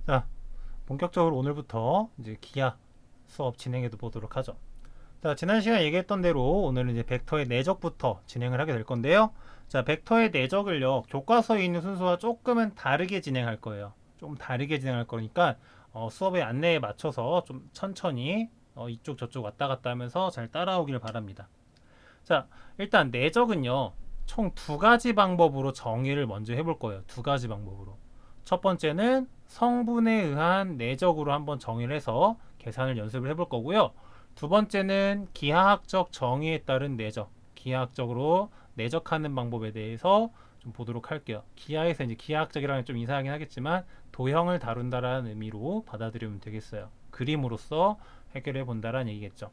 자, 본격적으로 오늘부터 이제 기하 수업 진행해 보도록 하죠. 자, 지난 시간에 얘기했던 대로 오늘은 이제 벡터의 내적부터 진행을 하게 될 건데요. 자, 벡터의 내적을요, 교과서에 있는 순서와 조금은 다르게 진행할 거예요. 좀 다르게 진행할 거니까 수업의 안내에 맞춰서 좀 천천히 이쪽 저쪽 왔다 갔다 하면서 잘 따라오길 바랍니다. 자, 일단 내적은요, 총 두 가지 방법으로 정의를 먼저 해볼 거예요. 두 가지 방법으로. 첫 번째는 성분에 의한 내적으로 한번 정의를 해서 계산을 연습을 해볼 거고요. 두 번째는 기하학적 정의에 따른 내적, 기하학적으로 내적하는 방법에 대해서 좀 보도록 할게요. 기하에서 이제 기하학적이라는 좀 이상하긴 하겠지만 도형을 다룬다라는 의미로 받아들이면 되겠어요. 그림으로써 해결해 본다라는 얘기겠죠.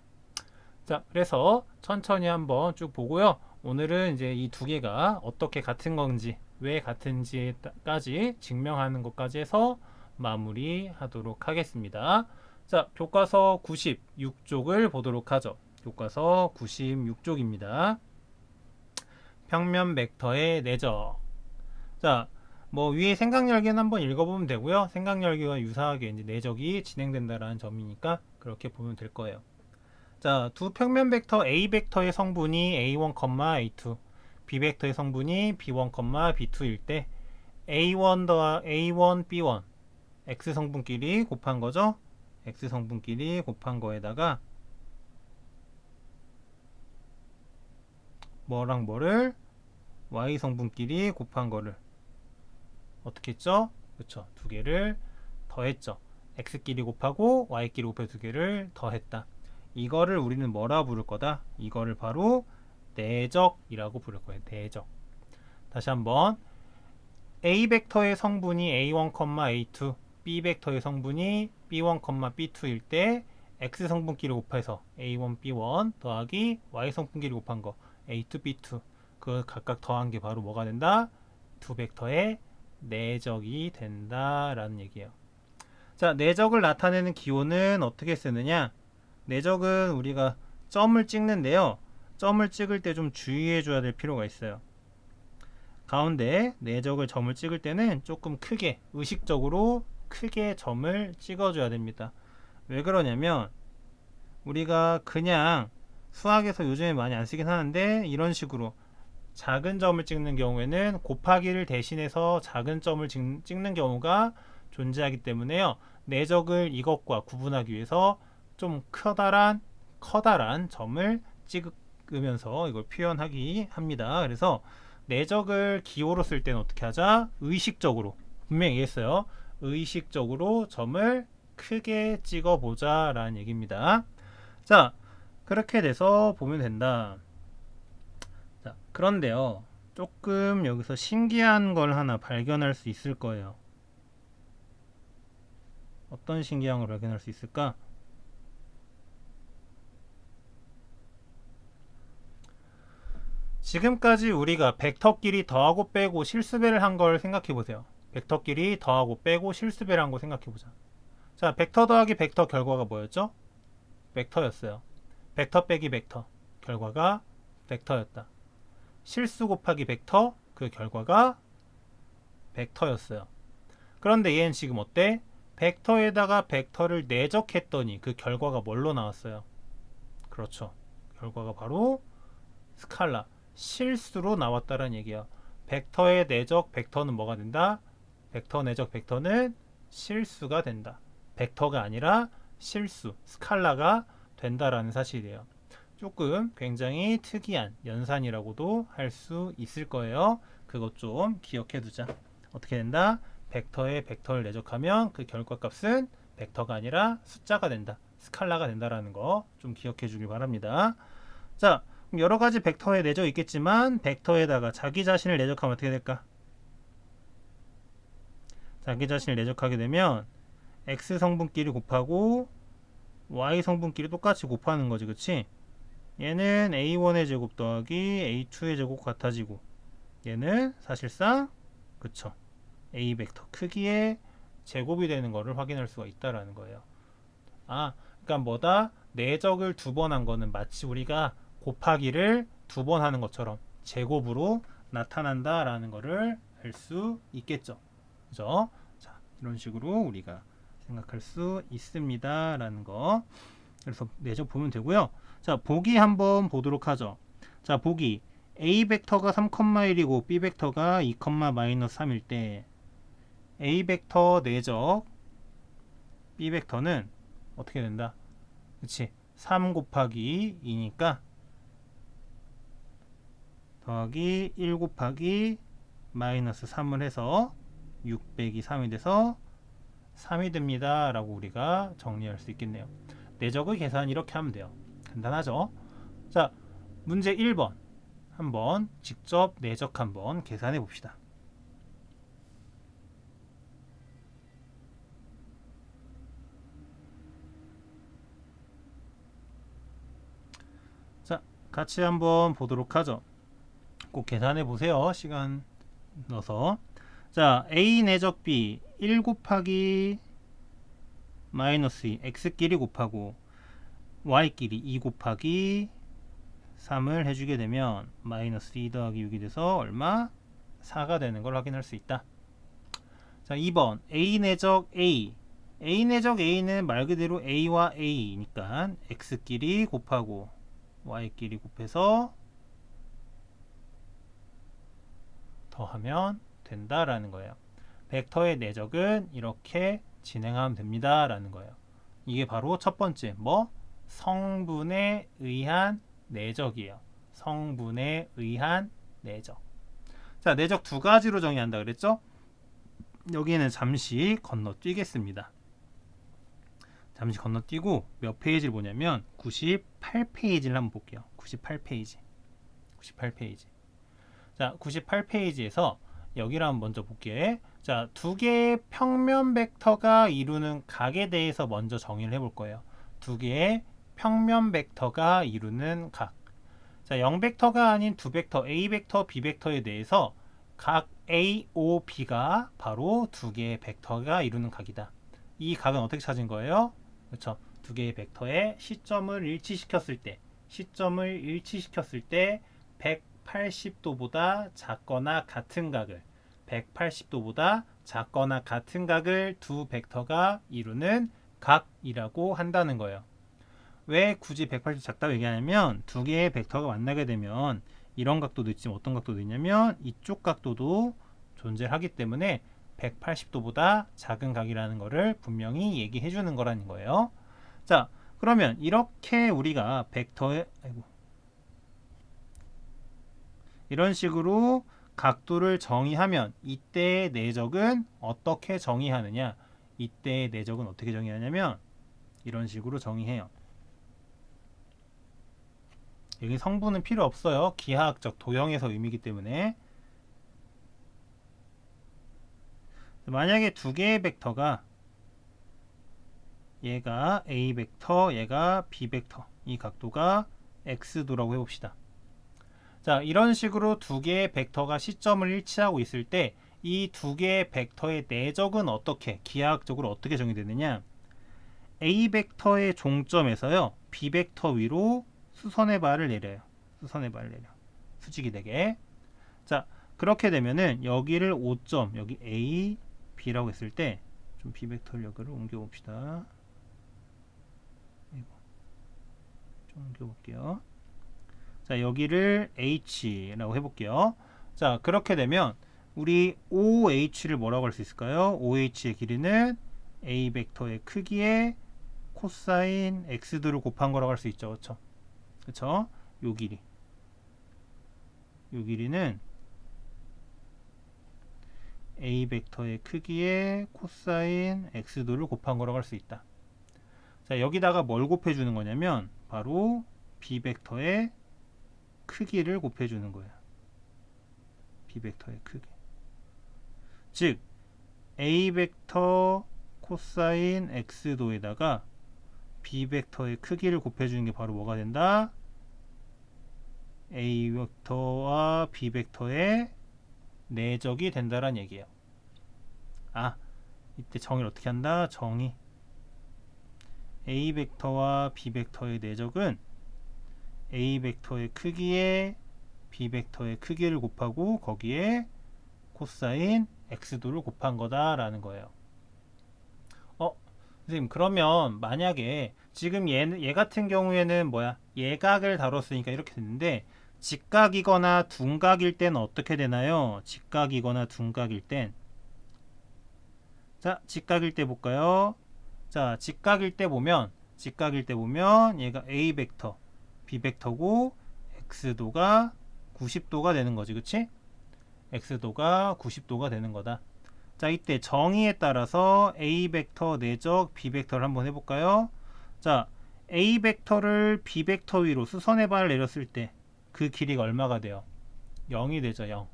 자, 그래서 천천히 한번 쭉 보고요. 오늘은 이제 이 두 개가 어떻게 같은 건지, 왜 같은지까지 증명하는 것까지 해서 마무리하도록 하겠습니다. 자, 교과서 96쪽을 보도록 하죠. 교과서 96쪽입니다. 평면 벡터의 내적. 자, 뭐 위에 생각열기는 한번 읽어보면 되고요. 생각열기와 유사하게 이제 내적이 진행된다라는 점이니까 그렇게 보면 될 거예요. 자, 두 평면 벡터 A 벡터의 성분이 A1, A2, B 벡터의 성분이 B1, B2일 때 A1 더하 A1, B1 X 성분끼리 곱한 거죠. X 성분끼리 곱한 거에다가 뭐랑 뭐를 Y 성분끼리 곱한 거를 어떻게 했죠? 그쵸, 두 개를 더했죠. X끼리 곱하고 Y끼리 곱해 두 개를 더했다. 이거를 우리는 뭐라 부를 거다? 이거를 바로 내적이라고 부를 거예요. 내적. 다시 한번 A 벡터의 성분이 A1, A2, B 벡터의 성분이 B1, B2일 때 X 성분끼리 곱해서 A1, B1 더하기 Y 성분끼리 곱한 거 A2, B2 그 각각 더한 게 바로 뭐가 된다? 두 벡터의 내적이 된다라는 얘기예요. 자, 내적을 나타내는 기호는 어떻게 쓰느냐? 내적은 우리가 점을 찍는데요. 점을 찍을 때 좀 주의해 줘야 될 필요가 있어요. 가운데 내적을 점을 찍을 때는 조금 크게, 의식적으로 크게 점을 찍어 줘야 됩니다. 왜 그러냐면 우리가 그냥 수학에서 요즘에 많이 안 쓰긴 하는데 이런 식으로 작은 점을 찍는 경우에는 곱하기를 대신해서 작은 점을 찍는 경우가 존재하기 때문에요. 내적을 이것과 구분하기 위해서 좀 커다란 점을 찍으면서 이걸 표현하기 합니다. 그래서 내적을 기호로 쓸 때는 어떻게 하자? 의식적으로, 분명히 얘기했어요. 의식적으로 점을 크게 찍어보자 라는 얘기입니다. 자, 그렇게 돼서 보면 된다. 자, 그런데요, 조금 여기서 신기한 걸 하나 발견할 수 있을 거예요. 어떤 신기한 걸 발견할 수 있을까? 지금까지 우리가 벡터끼리 더하고 빼고 실수배를 한 걸 생각해 보세요. 벡터끼리 더하고 빼고 실수배를 한 거 생각해 보자. 자, 벡터 더하기 벡터 결과가 뭐였죠? 벡터였어요. 벡터 빼기 벡터 결과가 벡터였다. 실수 곱하기 벡터 그 결과가 벡터였어요. 그런데 얘는 지금 어때? 벡터에다가 벡터를 내적했더니 그 결과가 뭘로 나왔어요? 그렇죠. 결과가 바로 스칼라, 실수로 나왔다는 얘기야. 벡터의 내적 벡터는 뭐가 된다? 벡터 내적 벡터는 실수가 된다. 벡터가 아니라 실수, 스칼라가 된다라는 사실이에요. 조금 굉장히 특이한 연산이라고도 할 수 있을 거예요. 그것 좀 기억해 두자. 어떻게 된다? 벡터에 벡터를 내적하면 그 결과값은 벡터가 아니라 숫자가 된다. 스칼라가 된다라는 거 좀 기억해 주길 바랍니다. 자, 여러 가지 벡터에 내적 있겠지만 벡터에다가 자기 자신을 내적하면 어떻게 될까? 자기 자신을 내적하게 되면 X 성분끼리 곱하고 Y 성분끼리 똑같이 곱하는 거지, 그치? 얘는 A1의 제곱 더하기 A2의 제곱 같아지고 얘는 사실상 그쵸, A 벡터 크기의 제곱이 되는 거를 확인할 수가 있다라는 거예요. 아, 그러니까 뭐다? 내적을 두 번 한 거는 마치 우리가 곱하기를 두 번 하는 것처럼 제곱으로 나타난다라는 거를 알 수 있겠죠. 그죠? 자, 이런 식으로 우리가 생각할 수 있습니다 라는 거. 그래서 내적 보면 되고요. 자, 보기 한번 보도록 하죠. 자, 보기 A 벡터가 3,1이고 B 벡터가 2, 마이너스 3일 때 A 벡터 내적 B 벡터는 어떻게 된다? 그치? 3 곱하기 2니까 더하기 1 곱하기 마이너스 3을 해서 6 빼기 3이 돼서 3이 됩니다 라고 우리가 정리할 수 있겠네요. 내적의 계산 이렇게 하면 돼요. 간단하죠? 자, 문제 1번 한번 직접 내적 한번 계산해 봅시다. 자, 같이 한번 보도록 하죠. 꼭 계산해 보세요. 시간 넣어서. 자, A 내적 B 1 곱하기 마이너스 2 x끼리 곱하고 y끼리 2 곱하기 3을 해주게 되면 마이너스 2 더하기 6이 돼서 얼마? 4가 되는 걸 확인할 수 있다. 자, 2번 A 내적 A A 내적 A는 말 그대로 A와 A니까 x끼리 곱하고 y끼리 곱해서 더하면 된다라는 거예요. 벡터의 내적은 이렇게 진행하면 됩니다라는 거예요. 이게 바로 첫 번째 성분에 의한 내적이에요. 성분에 의한 내적. 자, 내적 두 가지로 정의한다 그랬죠? 여기는 잠시 건너뛰겠습니다. 잠시 건너뛰고 몇 페이지를 보냐면 98페이지를 한번 볼게요. 98페이지. 자, 98페이지에서 여기를 한번 먼저 볼게. 자, 두 개의 평면 벡터가 이루는 각에 대해서 먼저 정의를 해볼 거예요. 두 개의 평면 벡터가 이루는 각. 자, 0벡터가 아닌 두 벡터 A 벡터, B 벡터에 대해서 각 A, O, B가 바로 두 개의 벡터가 이루는 각이다. 이 각은 어떻게 찾은 거예요? 그렇죠. 두 개의 벡터의 시점을 일치시켰을 때 180도보다 작거나 같은 각을 180도보다 작거나 같은 각을 두 벡터가 이루는 각이라고 한다는 거예요. 왜 굳이 180도 작다고 얘기하냐면 두 개의 벡터가 만나게 되면 이런 각도도 있지만 어떤 각도도 있냐면 이쪽 각도도 존재하기 때문에 180도보다 작은 각이라는 것을 분명히 얘기해 주는 거라는 거예요. 자, 그러면 이렇게 우리가 벡터의 이런 식으로 각도를 정의하면 이때의 내적은 어떻게 정의하느냐? 이때의 내적은 어떻게 정의하냐면 이런 식으로 정의해요. 여기 성분은 필요 없어요. 기하학적 도형에서 의미이기 때문에. 만약에 두 개의 벡터가 얘가 A 벡터, 얘가 B 벡터, 이 각도가 x도라고 해봅시다. 자, 이런 식으로 두 개의 벡터가 시점을 일치하고 있을 때 이 두 개의 벡터의 내적은 어떻게, 기하학적으로 어떻게 정의되느냐? A 벡터의 종점에서요, B 벡터 위로 수선의 발을 내려요. 수직이 되게. 자, 그렇게 되면은 여기를 5점, 여기 A, B라고 했을 때 좀 B 벡터 여기를 옮겨 봅시다. 좀 옮겨 볼게요. 자, 여기를 H라고 해볼게요. 자, 그렇게 되면 우리 OH를 뭐라고 할 수 있을까요? OH의 길이는 A 벡터의 크기에 코사인 X도를 곱한 거라고 할 수 있죠. 그쵸? 그쵸? 요 길이는 A 벡터의 크기에 코사인 X도를 곱한 거라고 할 수 있다. 자, 여기다가 뭘 곱해주는 거냐면 바로 B 벡터의 크기를 곱해주는 거예요. B 벡터의 크기. 즉 A 벡터 코사인 X도에다가 B 벡터의 크기를 곱해주는 게 바로 뭐가 된다? A 벡터와 B 벡터의 내적이 된다란 얘기예요. 아, 이때 정의를 어떻게 한다? 정의. A 벡터와 B 벡터의 내적은 A 벡터의 크기에 B 벡터의 크기를 곱하고 거기에 코사인 X도를 곱한 거다라는 거예요. 선생님, 그러면 만약에 지금 얘 같은 경우에는 뭐야? 예각을 다뤘으니까 이렇게 됐는데, 직각이거나 둔각일 때는 어떻게 되나요? 직각이거나 둔각일 땐. 자, 직각일 때 볼까요? 자, 직각일 때 보면 얘가 A 벡터, B 벡터고 x도가 90도가 되는 거지. 그치? x도가 90도가 되는 거다. 자, 이때 정의에 따라서 A 벡터 내적 B 벡터를 한번 해볼까요? 자, A 벡터를 B 벡터 위로 수선의 발을 내렸을 때 그 길이가 얼마가 돼요? 0이 되죠. 0.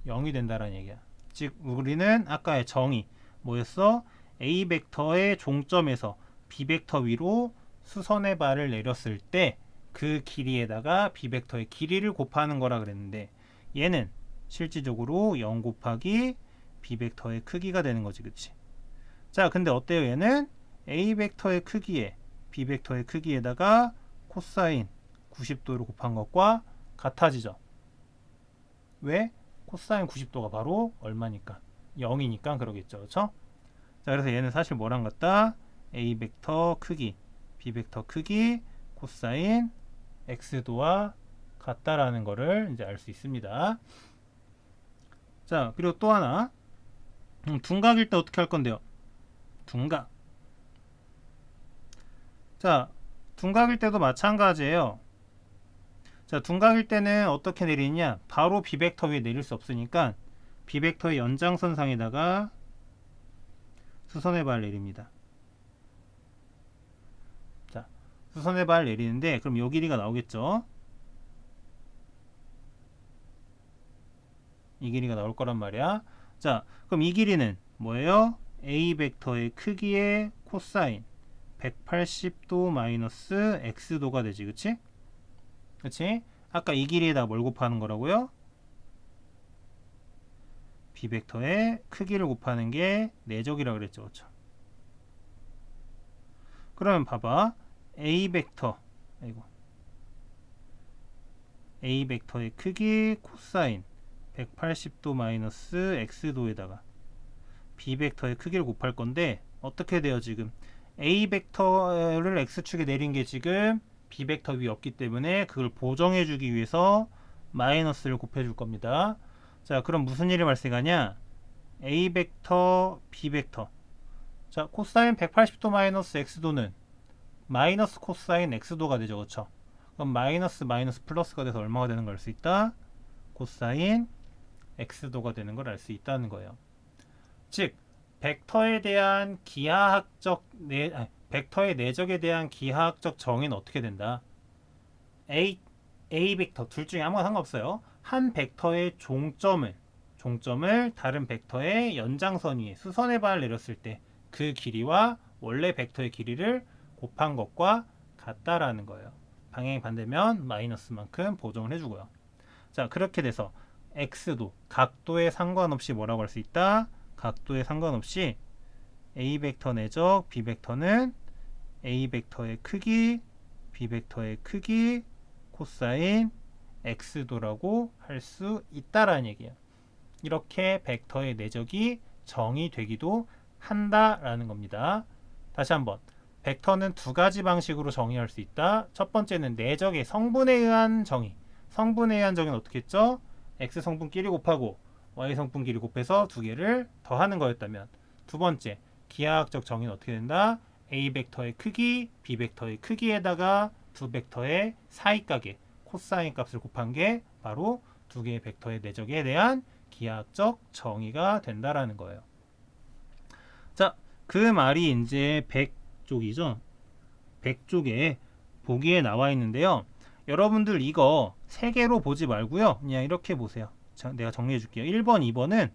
0이 된다라는 얘기야. 즉 우리는 아까의 정의 뭐였어? A 벡터의 종점에서 B 벡터 위로 수선의 발을 내렸을 때 그 길이에다가 B 벡터의 길이를 곱하는 거라 그랬는데, 얘는 실질적으로 0 곱하기 B 벡터의 크기가 되는 거지. 그치? 자, 근데 어때요? 얘는 A 벡터의 크기에 B 벡터의 크기에다가 코사인 90도를 곱한 것과 같아지죠. 왜? 코사인 90도가 바로 얼마니까? 0이니까 그러겠죠. 그렇죠? 자, 그래서 얘는 사실 뭐랑 같다? A 벡터 크기, B 벡터 크기, 코사인 x도와 같다라는 거를 이제 알 수 있습니다. 자, 그리고 또 하나. 둔각일 때 어떻게 할 건데요? 둔각. 자, 둔각일 때도 마찬가지예요. 자, 둔각일 때는 어떻게 내리냐? 바로 B 벡터 위에 내릴 수 없으니까 B 벡터의 연장선상에다가 수선의 발 내립니다. 자, 수선의 발 내리는데 그럼 요 길이가 나오겠죠? 이 길이가 나올 거란 말이야. 자, 그럼 이 길이는 뭐예요? A 벡터의 크기의 코사인 180도 마이너스 x도가 되지. 그치? 그치? 아까 이 길이에다 뭘 곱하는 거라고요? B 벡터의 크기를 곱하는 게 내적이라 그랬죠. 그쵸? 그러면 봐봐. A 벡터, 아이고, A 벡터의 크기 코사인 180도 마이너스 x도에다가 B 벡터의 크기를 곱할 건데 어떻게 돼요? 지금 A 벡터를 x축에 내린 게 지금 B 벡터 위에 없기 때문에 그걸 보정해 주기 위해서 마이너스를 곱해 줄 겁니다. 자, 그럼 무슨 일이 발생하냐? A 벡터, B 벡터. 자, 코사인 180도 마이너스 x도는 마이너스 코사인 x도가 되죠. 그렇죠? 그럼 마이너스 마이너스 플러스가 돼서 얼마가 되는 걸 알 수 있다? 코사인 x도가 되는 걸 알 수 있다는 거예요. 즉 벡터에 대한 벡터의 내적에 대한 기하학적 정의는 어떻게 된다? A 벡터 둘 중에 아무나 상관없어요. 한 벡터의 종점을 다른 벡터의 연장선 위에 수선의 발을 내렸을 때 그 길이와 원래 벡터의 길이를 곱한 것과 같다라는 거예요. 방향이 반대면 마이너스만큼 보정을 해주고요. 자, 그렇게 돼서 x도 각도에 상관없이 뭐라고 할 수 있다? 각도에 상관없이 A 벡터 내적 B 벡터는 A 벡터의 크기, B 벡터의 크기, 코사인 x도라고 할 수 있다라는 얘기예요. 이렇게 벡터의 내적이 정의되기도 한다라는 겁니다. 다시 한번. 벡터는 두 가지 방식으로 정의할 수 있다. 첫 번째는 내적의 성분에 의한 정의. 성분에 의한 정의는 어떻게 했죠? x 성분끼리 곱하고 y 성분끼리 곱해서 두 개를 더하는 거였다면, 두 번째 기하학적 정의는 어떻게 된다? A 벡터의 크기, B 벡터의 크기에다가 두 벡터의 사이각의 코사인 값을 곱한 게 바로 두 개의 벡터의 내적에 대한 기하학적 정의가 된다라는 거예요. 자, 그 말이 이제 100쪽이죠. 100쪽에 보기에 나와 있는데요. 여러분들 이거 세 개로 보지 말고요. 그냥 이렇게 보세요. 자, 내가 정리해 줄게요. 1번, 2번은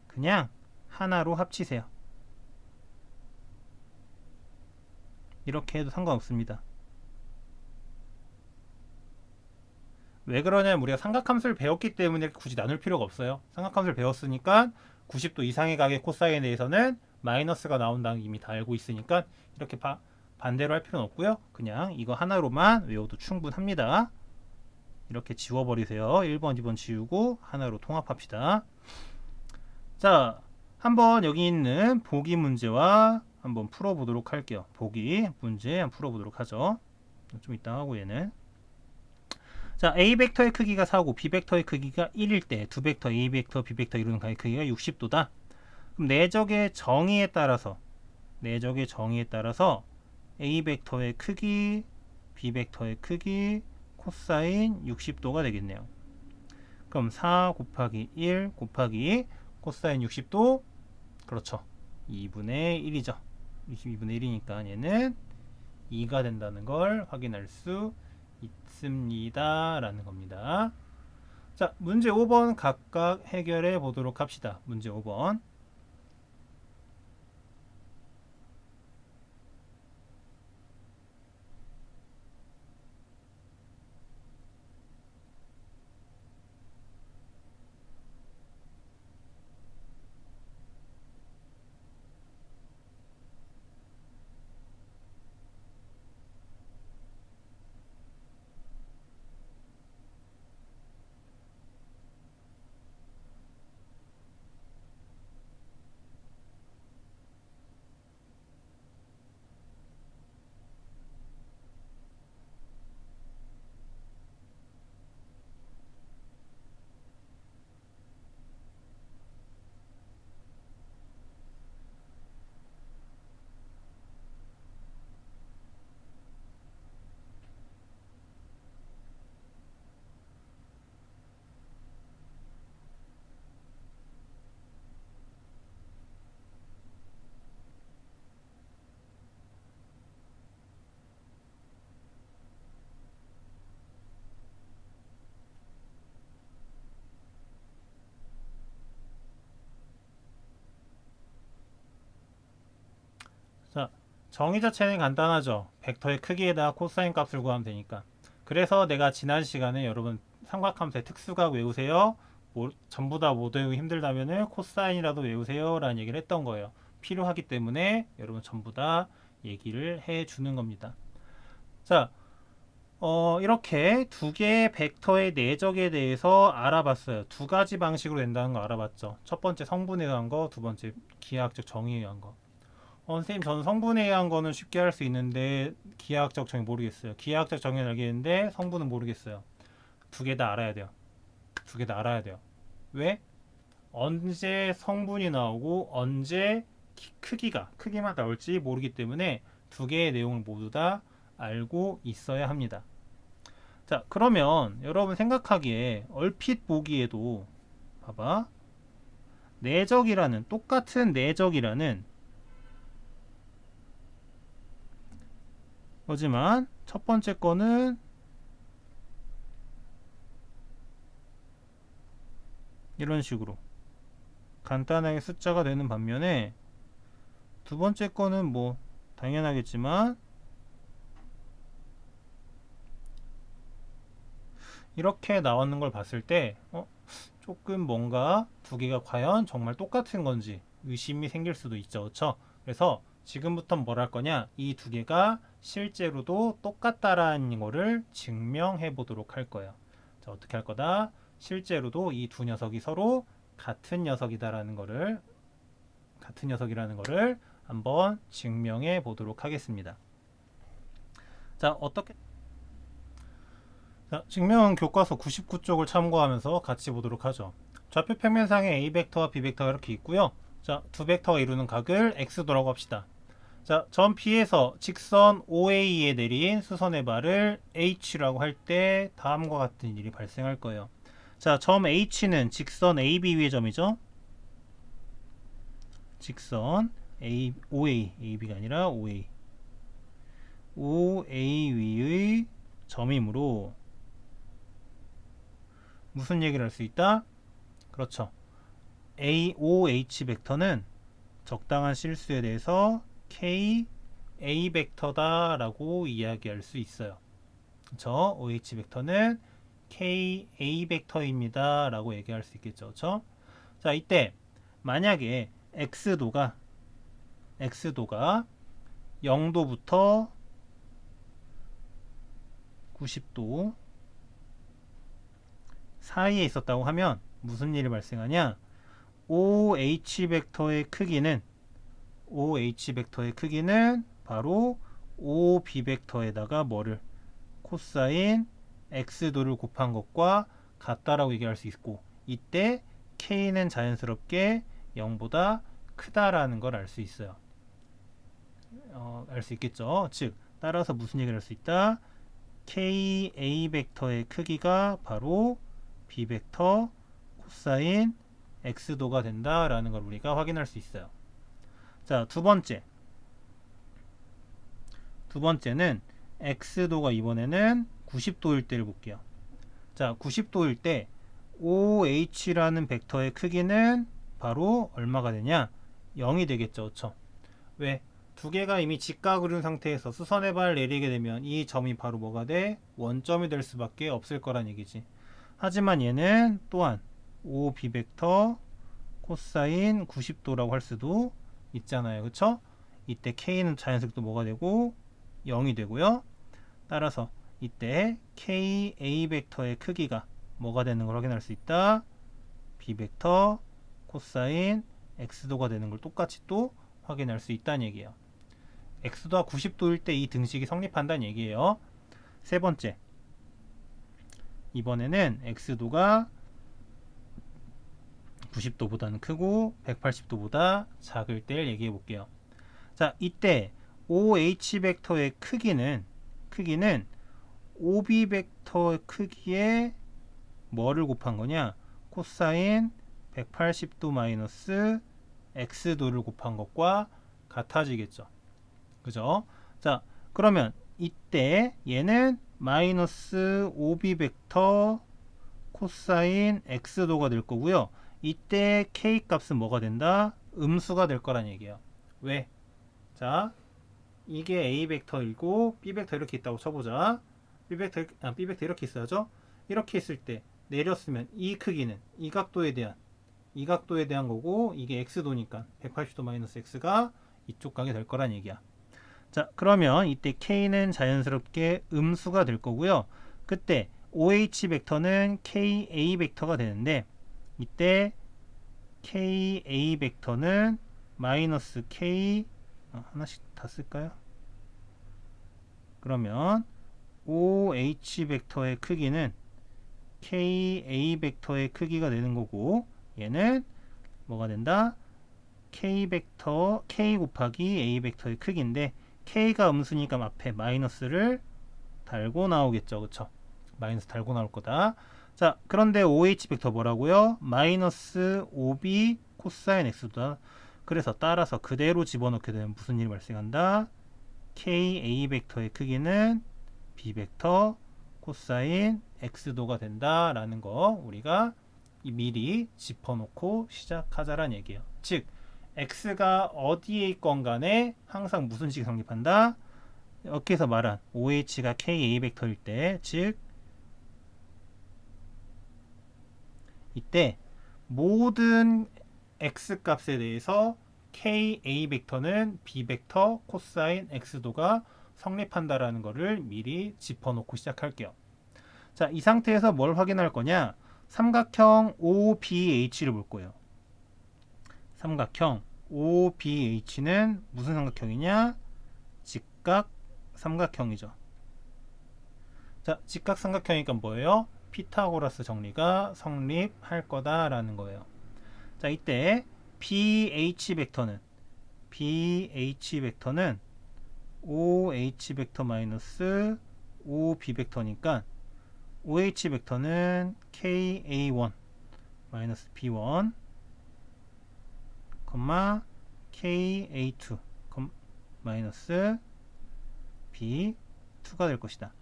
그냥 하나로 합치세요. 이렇게 해도 상관없습니다. 왜 그러냐면 우리가 삼각함수를 배웠기 때문에 굳이 나눌 필요가 없어요. 삼각함수를 배웠으니까 90도 이상의 각의 코사인에 대해서는 마이너스가 나온다는 게 이미 다 알고 있으니까 이렇게 반대로 할 필요는 없고요. 그냥 이거 하나로만 외워도 충분합니다. 이렇게 지워버리세요. 1번, 2번 지우고 하나로 통합합시다. 자, 한번 여기 있는 보기 문제와 한번 풀어보도록 할게요. 보기 문제 한번 풀어보도록 하죠. 좀 이따 하고 얘는. 자, A 벡터의 크기가 4고 B 벡터의 크기가 1일 때 두 벡터 A 벡터 B 벡터 이루는 값의 크기가 60도다. 그럼 내적의 정의에 따라서 A 벡터의 크기, B 벡터의 크기, 코사인 60도가 되겠네요. 그럼 4 곱하기 1 곱하기 코사인 60도, 그렇죠, 2분의 1이죠. 22분의 1이니까 얘는 2가 된다는 걸 확인할 수 있습니다 라는 겁니다. 자, 문제 5번 각각 해결해 보도록 합시다. 문제 5번. 자, 정의 자체는 간단하죠. 벡터의 크기에다가 코사인 값을 구하면 되니까. 그래서 내가 지난 시간에 여러분 삼각함수의 특수각 외우세요. 전부 다 못 외우기 힘들다면은 코사인이라도 외우세요 라는 얘기를 했던 거예요. 필요하기 때문에 여러분 전부 다 얘기를 해 주는 겁니다. 자, 이렇게 두 개의 벡터의 내적에 대해서 알아봤어요. 두 가지 방식으로 된다는 거 알아봤죠. 첫 번째 성분에 의한 거, 두 번째 기하학적 정의에 의한 거. 선생님, 저는 성분에 의한 거는 쉽게 할 수 있는데 기하학적 정의 모르겠어요. 기하학적 정의는 알겠는데 성분은 모르겠어요. 두 개 다 알아야 돼요. 두 개 다 알아야 돼요. 왜? 언제 성분이 나오고 언제 크기만 나올지 모르기 때문에 두 개의 내용을 모두 다 알고 있어야 합니다. 자, 그러면 여러분 생각하기에 얼핏 보기에도 봐봐. 내적이라는, 똑같은 내적이라는 거지만 첫 번째 거는 이런 식으로 간단하게 숫자가 되는 반면에 두 번째 거는 뭐 당연하겠지만 이렇게 나오는 걸 봤을 때 조금 뭔가 두 개가 과연 정말 똑같은 건지 의심이 생길 수도 있죠. 그렇죠? 그래서 지금부터 뭘 할 거냐, 이 두 개가 실제로도 똑같다라는 거를 증명해 보도록 할 거예요. 자, 어떻게 할 거다? 실제로도 이 두 녀석이 서로 같은 녀석이라는 거를 한번 증명해 보도록 하겠습니다. 자, 어떻게? 자, 증명은 교과서 99쪽을 참고하면서 같이 보도록 하죠. 좌표 평면상에 A 벡터와 B 벡터가 이렇게 있고요. 자, 두 벡터가 이루는 각을 x도라고 합시다. 자, 점 B에서 직선 OA에 내린 수선의 발을 H라고 할 때 다음과 같은 일이 발생할 거예요. 자, 점 H는 직선 AB 위의 점이죠. 직선 OA, AB가 아니라 OA 위의 점이므로 무슨 얘기를 할 수 있다? 그렇죠. OH 벡터는 적당한 실수에 대해서 K A 벡터다 라고 이야기할 수 있어요. 그렇죠? OH 벡터는 K A 벡터입니다 라고 얘기할 수 있겠죠. 그렇죠? 자, 이때 만약에 X도가 0도부터 90도 사이에 있었다고 하면 무슨 일이 발생하냐? OH 벡터의 크기는 OH 벡터의 크기는 바로 OB 벡터에다가 뭐를 코사인 x도를 곱한 것과 같다라고 얘기할 수 있고, 이때 k는 자연스럽게 0보다 크다라는 걸 알 수 있어요. 알 수 있겠죠. 즉 따라서 무슨 얘기를 할 수 있다? ka 벡터의 크기가 바로 b 벡터 코사인 x도가 된다라는 걸 우리가 확인할 수 있어요. 자, 두 번째는 x도가 이번에는 90도일 때를 볼게요. 자, 90도일 때 OH라는 벡터의 크기는 바로 얼마가 되냐? 0이 되겠죠. 그쵸? 왜? 두 개가 이미 직각을 이룬 상태에서 수선의 발을 내리게 되면 이 점이 바로 뭐가 돼? 원점이 될 수밖에 없을 거란 얘기지. 하지만 얘는 또한 OB 벡터 코사인 90도라고 할 수도 있잖아요. 그쵸? 이때 K는 자연스럽게 또 뭐가 되고 0이 되고요. 따라서 이때 KA 벡터의 크기가 뭐가 되는 걸 확인할 수 있다. B 벡터 코사인 X도가 되는 걸 똑같이 또 확인할 수 있다는 얘기예요. X도가 90도일 때 이 등식이 성립한다는 얘기예요. 세 번째, 이번에는 X도가 90도보다는 크고 180도보다 작을 때를 얘기해 볼게요. 자, 이때 OH 벡터의 크기는 OB 벡터의 크기에 뭐를 곱한 거냐? 코사인 180도 마이너스 x도를 곱한 것과 같아지겠죠. 그죠? 자, 그러면 이때 얘는 마이너스 OB 벡터 코사인 x도가 될 거고요. 이때 k 값은 뭐가 된다? 음수가 될 거란 얘기예요. 왜? 자, 이게 A 벡터이고 B 벡터 이렇게 있다고 쳐보자. B 벡터 이렇게 있어야죠. 이렇게 있을 때 내렸으면 이 크기는 이 각도에 대한 거고, 이게 x도니까 180도 마이너스 x가 이쪽 가게 될 거란 얘기야. 자, 그러면 이때 k는 자연스럽게 음수가 될 거고요. 그때 OH 벡터는 KA 벡터가 되는데, 이때 KA 벡터는 마이너스 K 하나씩 다 쓸까요? 그러면 OH 벡터의 크기는 KA 벡터의 크기가 되는 거고, 얘는 뭐가 된다? K 벡터 K 곱하기 A 벡터의 크기인데, K가 음수니까 앞에 마이너스를 달고 나오겠죠. 그쵸? 마이너스 달고 나올 거다. 자, 그런데 OH 벡터 뭐라고요? 마이너스 OB 코사인 X다. 그래서 따라서 그대로 집어넣게 되면 무슨 일이 발생한다? KA 벡터의 크기는 B 벡터 코사인 X도가 된다라는 거 우리가 미리 짚어놓고 시작하자란 얘기예요. 즉 X가 어디에 있건 간에 항상 무슨 식이 성립한다? 여기서 말한 OH가 KA 벡터일 때, 즉 이때 모든 X 값에 대해서 KA 벡터는 B 벡터 코사인 X도가 성립한다라는 것을 미리 짚어놓고 시작할게요. 자, 이 상태에서 뭘 확인할 거냐? 삼각형 OBH를 볼 거예요. 삼각형 OBH는 무슨 삼각형이냐? 직각 삼각형이죠. 자, 직각 삼각형이니까 뭐예요? 피타고라스 정리가 성립할 거다라는 거예요. 자, 이때 BH 벡터는 OH 벡터 마이너스 OB 벡터니까 OH 벡터는 KA1 마이너스 B1 KA2 마이너스 B2가 될 것이다.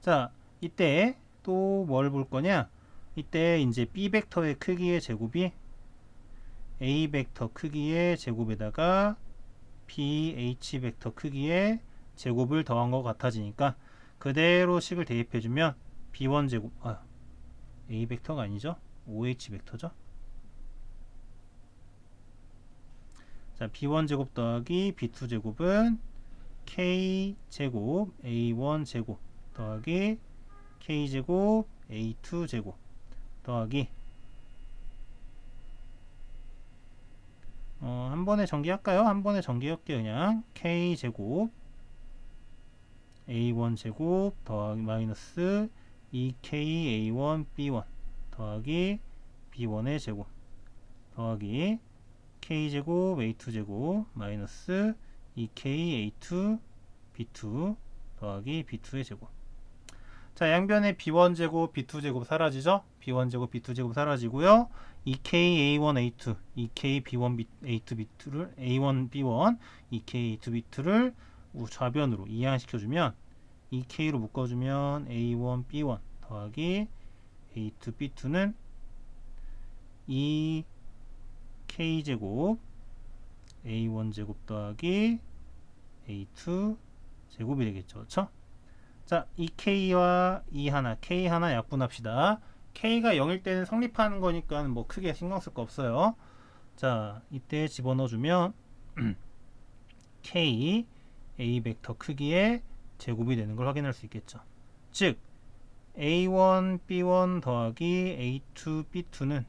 자, 이때 또 뭘 볼 거냐? 이때 이제 B 벡터의 크기의 제곱이 A 벡터 크기의 제곱에다가 BH 벡터 크기의 제곱을 더한 것 같아지니까 그대로 식을 대입해주면 B1 제곱, A 벡터가 아니죠? OH 벡터죠? 자, B1 제곱 더하기 B2 제곱은 K 제곱 A1 제곱 더하기 K 제곱 A2 제곱 더하기 한번 번에 전개할까요? 한 번에 전개할게요. 그냥 k제곱 a1 제곱 더하기 마이너스 2k a1 b1 더하기 b1의 제곱 더하기 k제곱 a2 제곱 마이너스 2k a2 b2 더하기 b2의 제곱. 자, 양변에 b1 제곱 b2 제곱 사라지죠? b1 제곱 b2 제곱 사라지고요. 2k a1 a2 2k b1 a2 b2를 a1 b1 2k a2 b2를 좌변으로 이항시켜주면 2k로 묶어주면 a1 b1 더하기 a2 b2는 2k 제곱 a1 제곱 더하기 a2 제곱이 되겠죠. 그렇죠? 자, 2k와 2 하나, k 하나 약분합시다. k가 0일 때는 성립하는 거니까 뭐 크게 신경 쓸 거 없어요. 자, 이때 집어넣어주면 k a 벡터 크기의 제곱이 되는 걸 확인할 수 있겠죠. 즉 a1 b1 더하기 a2 b2는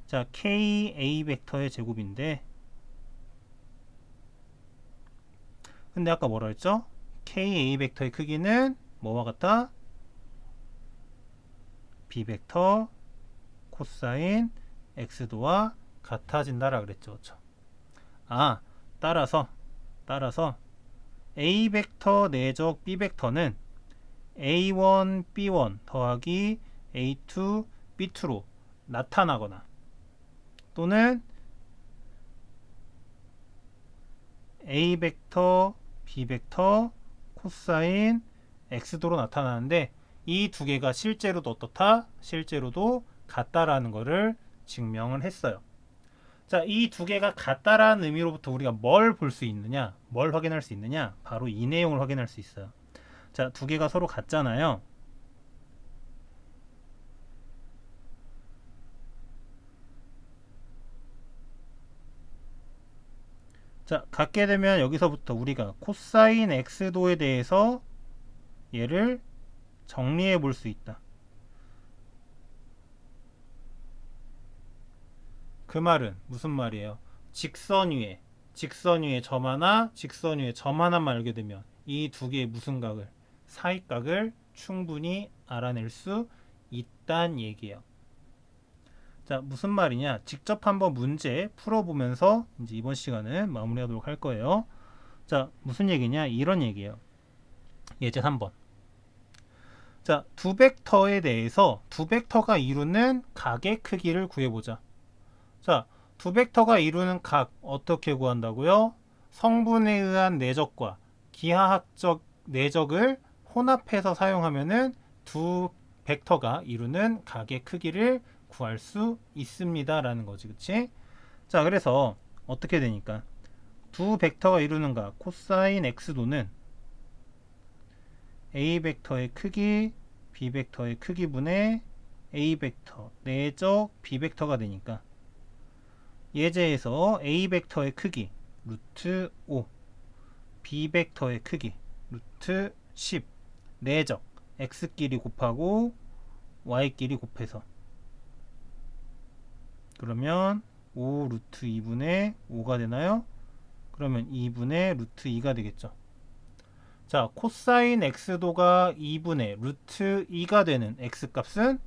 자 k a 벡터의 제곱인데, 근데 아까 뭐라 했죠? k a 벡터의 크기는 뭐와 같다? b 벡터 코사인 x도와 같아진다라 그랬죠. 그렇죠? 아, 따라서 a 벡터 내적 b 벡터는 a1 b1 더하기 a2 b2로 나타나거나 또는 a 벡터 b 벡터 코사인 x도로 나타나는데, 이 두 개가 실제로도 어떻다? 실제로도 같다라는 것을 증명을 했어요. 자, 이 두 개가 같다라는 의미로부터 우리가 뭘 볼 수 있느냐? 뭘 확인할 수 있느냐? 바로 이 내용을 확인할 수 있어요. 자, 두 개가 서로 같잖아요. 자, 같게 되면 여기서부터 우리가 코사인 x도에 대해서 얘를 정리해 볼 수 있다. 그 말은 무슨 말이에요? 직선 위에 점 하나, 직선 위에 점 하나만 알게 되면 이 두 개의 무슨 각을, 사이각을 충분히 알아낼 수 있다는 얘기예요. 자, 무슨 말이냐? 직접 한번 문제 풀어보면서 이제 이번 시간은 마무리하도록 할 거예요. 자, 무슨 얘기냐? 이런 얘기예요. 예제 3번. 자, 두 벡터에 대해서 두 벡터가 이루는 각의 크기를 구해보자. 자, 두 벡터가 이루는 각 어떻게 구한다고요? 성분에 의한 내적과 기하학적 내적을 혼합해서 사용하면은 두 벡터가 이루는 각의 크기를 구할 수 있습니다 라는 거지. 그치? 자, 그래서 어떻게 되니까 두 벡터가 이루는 각 코사인 x도는 a 벡터의 크기 b 벡터의 크기분의 a 벡터 내적 b 벡터가 되니까 예제에서 a 벡터의 크기 루트 5 b 벡터의 크기 루트 10 내적 x끼리 곱하고 y끼리 곱해서 그러면 5 루트 2분의 5가 되나요? 그러면 2분의 루트 2가 되겠죠. 자, 코사인 x도가 2분의 루트 2가 되는 x값은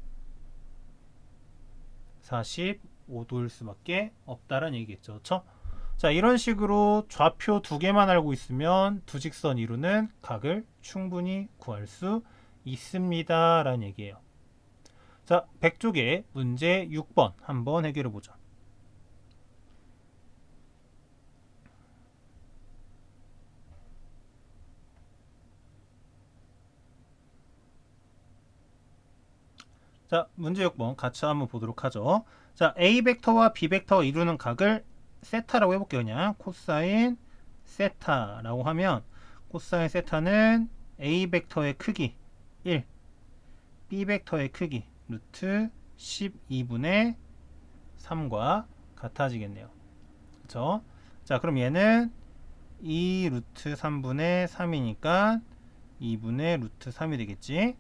45도일 수밖에 없다라는 얘기겠죠. 그렇죠? 자, 이런 식으로 좌표 두 개만 알고 있으면 두 직선 이루는 각을 충분히 구할 수 있습니다 라는 얘기예요. 자, 100쪽의 문제 6번 한번 해결해 보자. 자, 문제 6번 같이 한번 보도록 하죠. 자, A 벡터와 B 벡터가 이루는 각을 세타라고 해볼게요. 그냥 코사인 세타라고 하면 코사인 세타는 A 벡터의 크기 1, B 벡터의 크기 루트 12분의 3과 같아지겠네요. 그쵸? 자, 그럼 얘는 2 루트 3분의 3이니까 2분의 루트 3이 되겠지.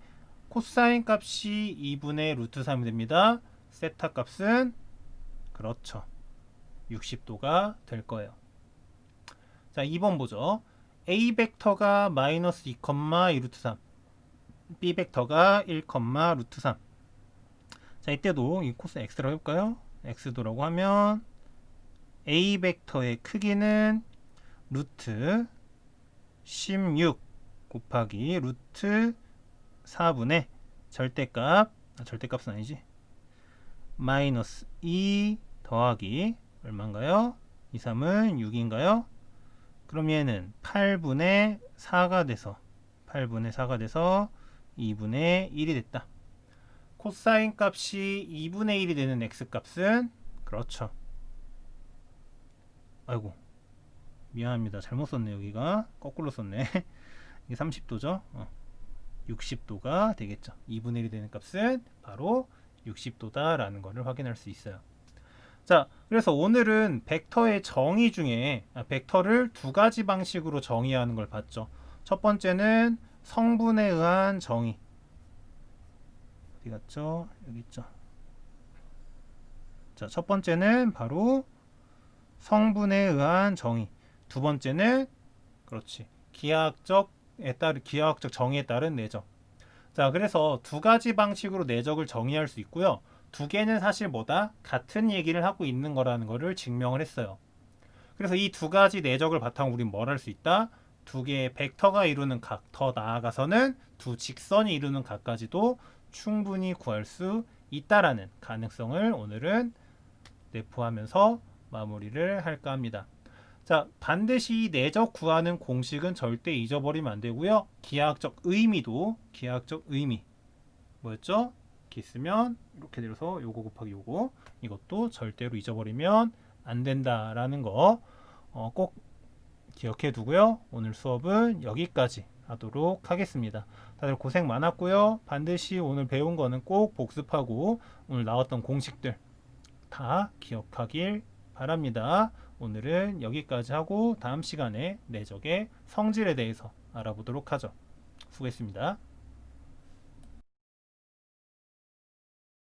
코사인 값이 2분의 루트 3이 됩니다. 세타 값은 그렇죠, 60도가 될 거예요. 자, 2번 보죠. A 벡터가 마이너스 2, 2 루트 3, B 벡터가 1, 루트 3. 자, 이때도 이 코스 x라고 해볼까요? x도라고 하면 A 벡터의 크기는 루트 16 곱하기 루트 4분의 절대값은 아니지, 마이너스 2 더하기 얼마인가요? 2, 3은 6인가요? 그럼 얘는 8분의 4가 돼서 2분의 1이 됐다. 코사인 값이 2분의 1이 되는 x 값은, 그렇죠, 아이고 미안합니다, 잘못 썼네, 여기가 거꾸로 썼네. 이게 30도죠. 60도가 되겠죠. 2분의 1이 되는 값은 바로 60도다 라는 것을 확인할 수 있어요. 자, 그래서 오늘은 벡터의 정의 중에 벡터를 두 가지 방식으로 정의하는 걸 봤죠. 첫 번째는 성분에 의한 정의. 어디 갔죠? 여기 있죠. 자, 첫 번째는 바로 성분에 의한 정의. 두 번째는, 그렇지, 기하학적 정의에 따른 내적. 자, 그래서 두 가지 방식으로 내적을 정의할 수 있고요. 두 개는 사실 뭐다? 같은 얘기를 하고 있는 거라는 거를 증명을 했어요. 그래서 이 두 가지 내적을 바탕으로 우린 뭘 할 수 있다? 두 개의 벡터가 이루는 각, 더 나아가서는 두 직선이 이루는 각까지도 충분히 구할 수 있다라는 가능성을 오늘은 내포하면서 마무리를 할까 합니다. 자, 반드시 내적 구하는 공식은 절대 잊어버리면 안 되고요. 기하학적 의미 뭐였죠? 이렇게 있으면 이렇게 내려서 요거 곱하기 요거, 이것도 절대로 잊어버리면 안 된다라는 거 꼭 기억해 두고요. 오늘 수업은 여기까지 하도록 하겠습니다. 다들 고생 많았고요. 반드시 오늘 배운 거는 꼭 복습하고 오늘 나왔던 공식들 다 기억하길 바랍니다. 오늘은 여기까지 하고 다음 시간에 내적의 성질에 대해서 알아보도록 하죠. 수고했습니다.